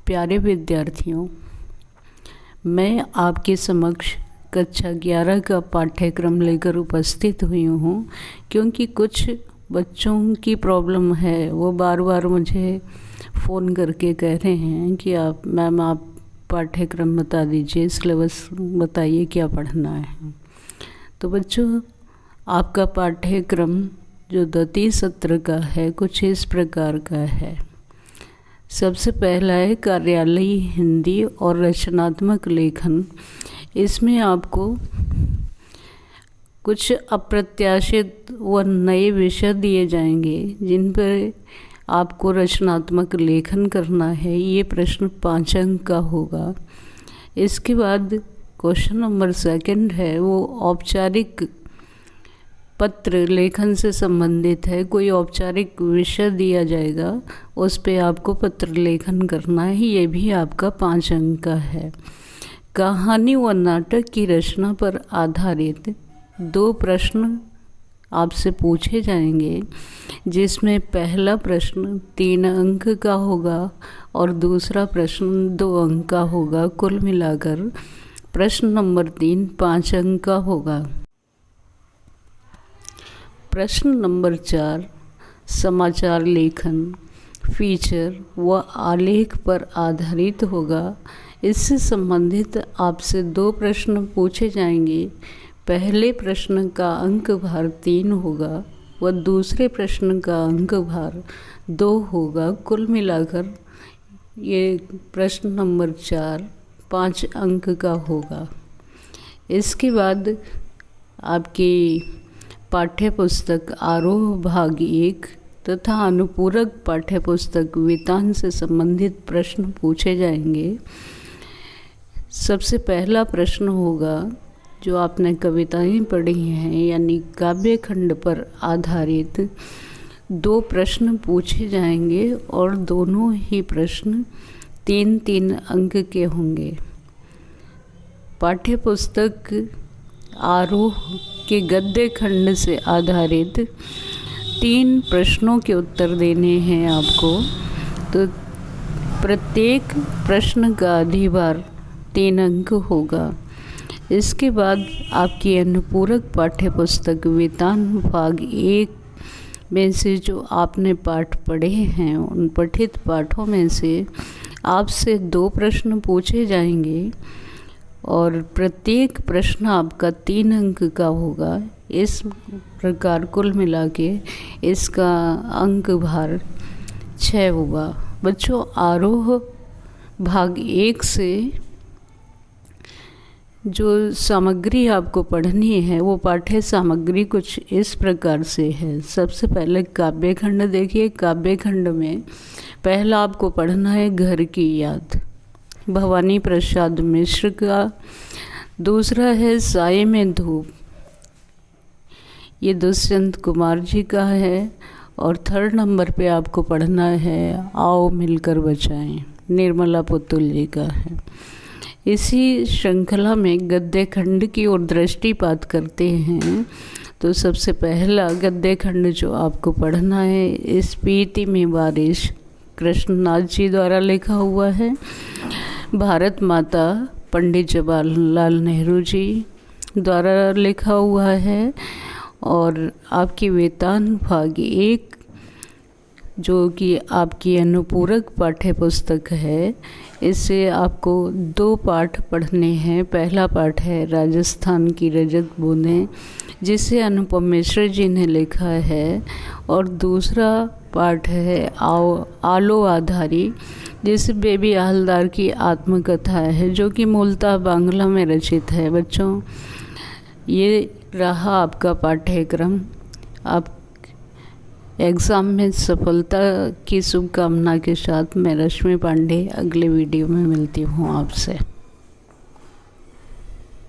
प्यारे विद्यार्थियों, मैं आपके समक्ष कक्षा 11 का पाठ्यक्रम लेकर उपस्थित हुई हूँ क्योंकि कुछ बच्चों की प्रॉब्लम है। वो बार बार मुझे फ़ोन करके कह रहे हैं कि मैम आप पाठ्यक्रम बता दीजिए, सिलेबस बताइए क्या पढ़ना है। तो बच्चों, आपका पाठ्यक्रम जो द्वितीय सत्र का है कुछ इस प्रकार का है। सबसे पहला है कार्यालयी हिंदी और रचनात्मक लेखन। इसमें आपको कुछ अप्रत्याशित व नए विषय दिए जाएंगे जिन पर आपको रचनात्मक लेखन करना है। ये प्रश्न 5 अंक का होगा। इसके बाद क्वेश्चन नंबर 2 है, वो औपचारिक पत्र लेखन से संबंधित है। कोई औपचारिक विषय दिया जाएगा, उस पे आपको पत्र लेखन करना है। ये भी आपका 5 अंक का है। कहानी व नाटक की रचना पर आधारित 2 प्रश्न आपसे पूछे जाएंगे, जिसमें पहला प्रश्न 3 अंक का होगा और दूसरा प्रश्न 2 अंक का होगा। कुल मिलाकर प्रश्न नंबर 3 5 अंक का होगा। प्रश्न नंबर 4 समाचार लेखन, फीचर व आलेख पर आधारित होगा। इससे संबंधित आपसे 2 प्रश्न पूछे जाएंगे। पहले प्रश्न का अंक भार 3 होगा व दूसरे प्रश्न का अंक भार 2 होगा। कुल मिलाकर ये प्रश्न नंबर 4 5 अंक का होगा। इसके बाद आपकी पाठ्यपुस्तक आरोह भाग 1 तथा अनुपूरक पाठ्यपुस्तक वितान से संबंधित प्रश्न पूछे जाएंगे। सबसे पहला प्रश्न होगा, जो आपने कविताएं पढ़ी हैं यानी काव्य खंड पर आधारित 2 प्रश्न पूछे जाएंगे और दोनों ही प्रश्न 3-3 अंक के होंगे। पाठ्यपुस्तक आरोह के गद्य खंड से आधारित 3 प्रश्नों के उत्तर देने हैं आपको। तो प्रत्येक प्रश्न का अधिभार 3 अंक होगा। इसके बाद आपकी अनुपूरक पाठ्यपुस्तक वितान भाग 1 में से जो आपने पाठ पढ़े हैं, उन पठित पाठों में से आपसे 2 प्रश्न पूछे जाएंगे और प्रत्येक प्रश्न आपका 3 अंक का होगा। इस प्रकार कुल मिला के इसका अंक भार 6 होगा। बच्चों, आरोह भाग 1 से जो सामग्री आपको पढ़नी है वो पाठ्य सामग्री कुछ इस प्रकार से है। सबसे पहले काव्य खंड देखिए। काव्य खंड में पहला आपको पढ़ना है घर की याद, भवानी प्रसाद मिश्र का। दूसरा है साये में धूप, ये दुष्यंत कुमार जी का है। और 3rd नंबर पे आपको पढ़ना है आओ मिलकर बचाएं, निर्मला पुतुल जी का है। इसी श्रृंखला में गद्य खंड की ओर दृष्टिपात करते हैं। तो सबसे पहला गद्य खंड जो आपको पढ़ना है, इस पीति में बारिश, कृष्णनाथ जी द्वारा लिखा हुआ है। भारत माता पंडित जवाहरलाल नेहरू जी द्वारा लिखा हुआ है। और आपकी वेतान भाग 1 जो कि आपकी अनुपूरक पाठ्यपुस्तक है, इससे आपको 2 पाठ पढ़ने हैं। पहला पाठ है राजस्थान की रजत बूंदें, जिसे अनुपम मिश्र जी ने लिखा है। और दूसरा पाठ है आलो आधारी, जिसे बेबी हलदार की आत्मकथा है, जो कि मूलतः बांग्ला में रचित है। बच्चों, ये रहा आपका पाठ्यक्रम। आप एग्ज़ाम में सफलता की शुभकामना के साथ मैं रश्मि पांडे अगले वीडियो में मिलती हूँ आपसे।